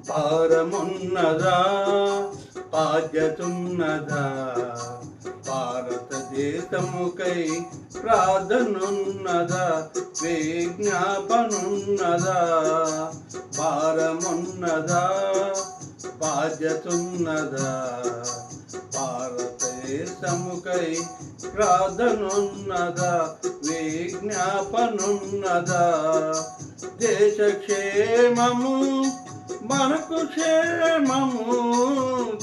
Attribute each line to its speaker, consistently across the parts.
Speaker 1: భారమున్నదా బాధ్యతున్నదా భారతదేశముకై ప్రార్థనున్నదా విజ్ఞాపనున్నదా భారమున్నదా బాధ్యతున్నదా భారతదేశముకై ప్రార్థనున్నదా విజ్ఞాపనున్నదా దేశ క్షేమము మనకు క్షేమము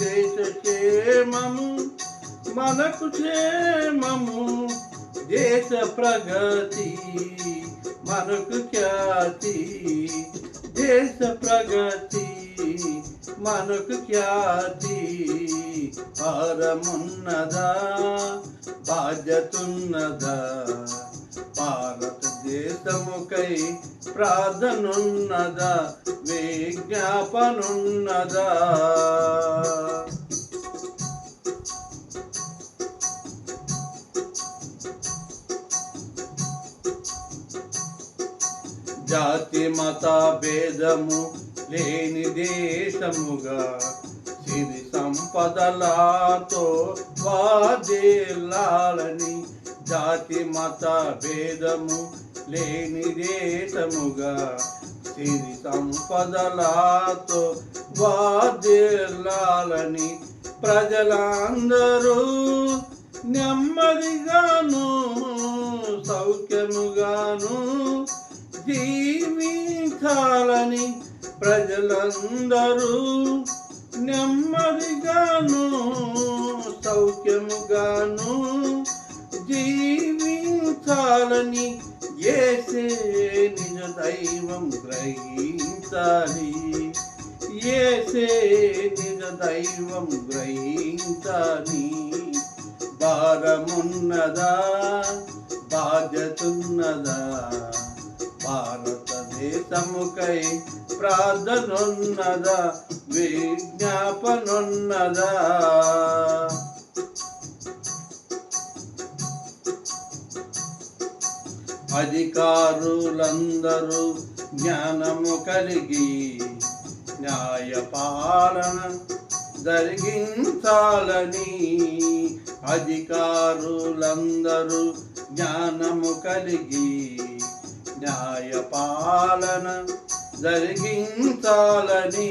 Speaker 1: దేశ క్షేమము మనకు క్షేమము దేశ ప్రగతి మనకు ఖ్యాతి దేశ ప్రగతి మనకు ఖ్యాతి భారమున్నదా బాధ్యతున్నదా భారతదేశముకై ప్రార్థనున్నదా విజ్ఞాపనున్నదా జాతి మత భేదము లేని దేశముగా సిరి సంపదలతో వాదేలాలని జాతి మత భేదము లేని దేశముగా సిరి సంపదలతో వాదేలాలని ప్రజలందరూ నెమ్మదిగాను సౌఖ్యముగాను జీవించాలని ప్రజలందరూ నెమ్మదిగాను సౌఖ్యముగాను జీవించాలని యేసే నిజ దైవం గ్రహించాలి యేసే నిజ దైవం గ్రహించాలి భారమున్నదా బాధ్యతున్నదా భారతదేశముకై ప్రార్థనున్నదా విజ్ఞాపనున్నదా అధికారులందరూ జ్ఞానము కలిగి న్యాయ పాలన జరిగించాలని అధికారులందరూ జ్ఞానము కలిగి న్యాయ పాలన జరిగించాలని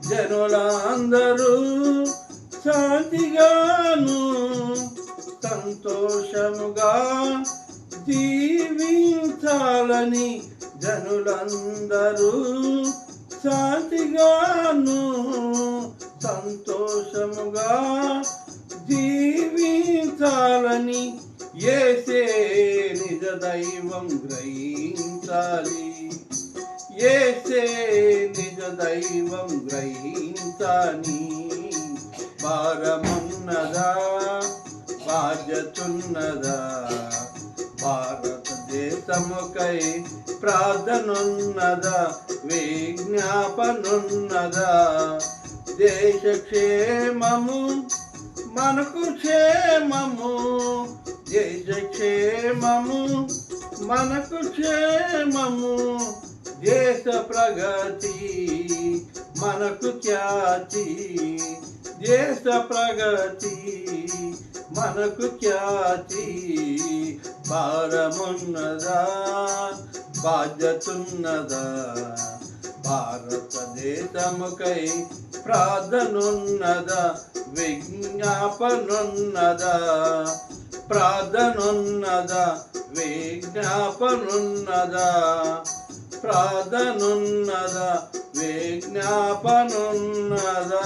Speaker 1: జనులందరూ శాంతిగాను సంతోషముగా జీవించాలని జనులందరూ శాంతిగాను సంతోషముగా జీవించాలని యేసే నిజ దైవం గ్రహించాలి యేసే నిజ దైవం గ్రహించాలి భారమున్నదా బాధ్యతున్నదా భారతదేశముకై ప్రార్థనున్నదా విజ్ఞాపనున్నదా దేశ క్షేమము మనకు క్షేమము దేశ క్షేమము మనకు క్షేమము దేశ ప్రగతి మనకు ఖ్యాతి దేశ ప్రగతి మనకు ఖ్యాతి భారమున్నదా బాధ్యతున్నదా భారతదేశముకై ప్రార్థనున్నదా విజ్ఞాపనున్నదా ప్రార్థనున్నదా విజ్ఞాపనున్నదా ప్రార్థనున్నదా విజ్ఞాపనున్నదా